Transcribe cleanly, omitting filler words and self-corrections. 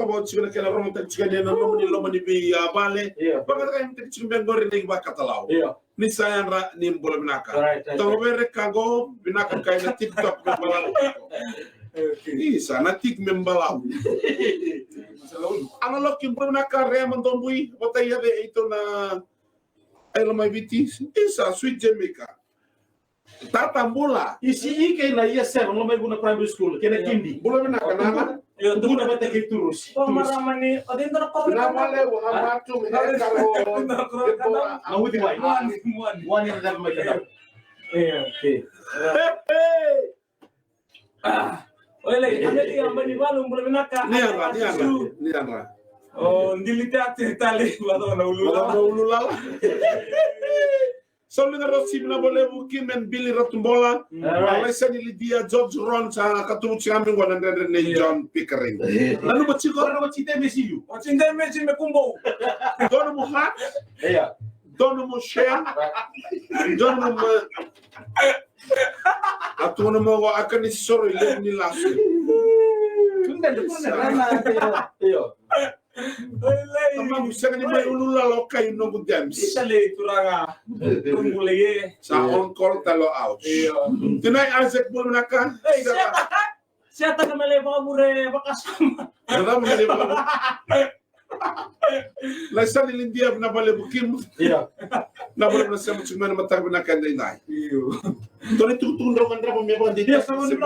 about chicken kela rom tak chicken na lo mani bi bale baga kay tak chicken ben gori ni ba katalaw ni sayan ra ni mbolo binaka to bere kago binaka kay na TikTok na bala ni sa na tik membalaw ana lo kim binaka re mandombui botaya de ito na ay lo may bitis isa sweet Jamaica tata mbola isi kay na yeser lo may guna primary school kena kindi mbola binaka nana yo tuh dapat take turus. Oh maramani, adin na ko. Namale wa amatu minakaro. Nawudi wai. One in that make it. Okay. Oleh, anda di ambani balu mulai minaka. Nianra. Oh, ndilite ate tali wala na ulula. Wala na ulula. So linga rosi na bole buki men Billy Rotumbola. Alisa ni dia George Ron sa katulog si aming 100 ni John Pickering. Ano ba chiko? Ano ba chite mesiyo? O chinde mesi me kumbo. Dono mo hat? Iya. Dono mo share? Dono mo atuno mo wa akan isoro ile ni lasu. Tunda na. Iyo. Tama bisa ni may ulula lo kay no gudems. Isale turanga. Tunguleye. Sa on call talo out. Iyo. Tinay Isaac mo naka. Siya ta kamale ba mure bakasama. Ada mo ni ba? La sa ni India na bale bukim. Iya. Na bale na sa mo chuma na matag na kanday nay. Iyo. Toni tutundong andra mo me ba di. Dia sama ni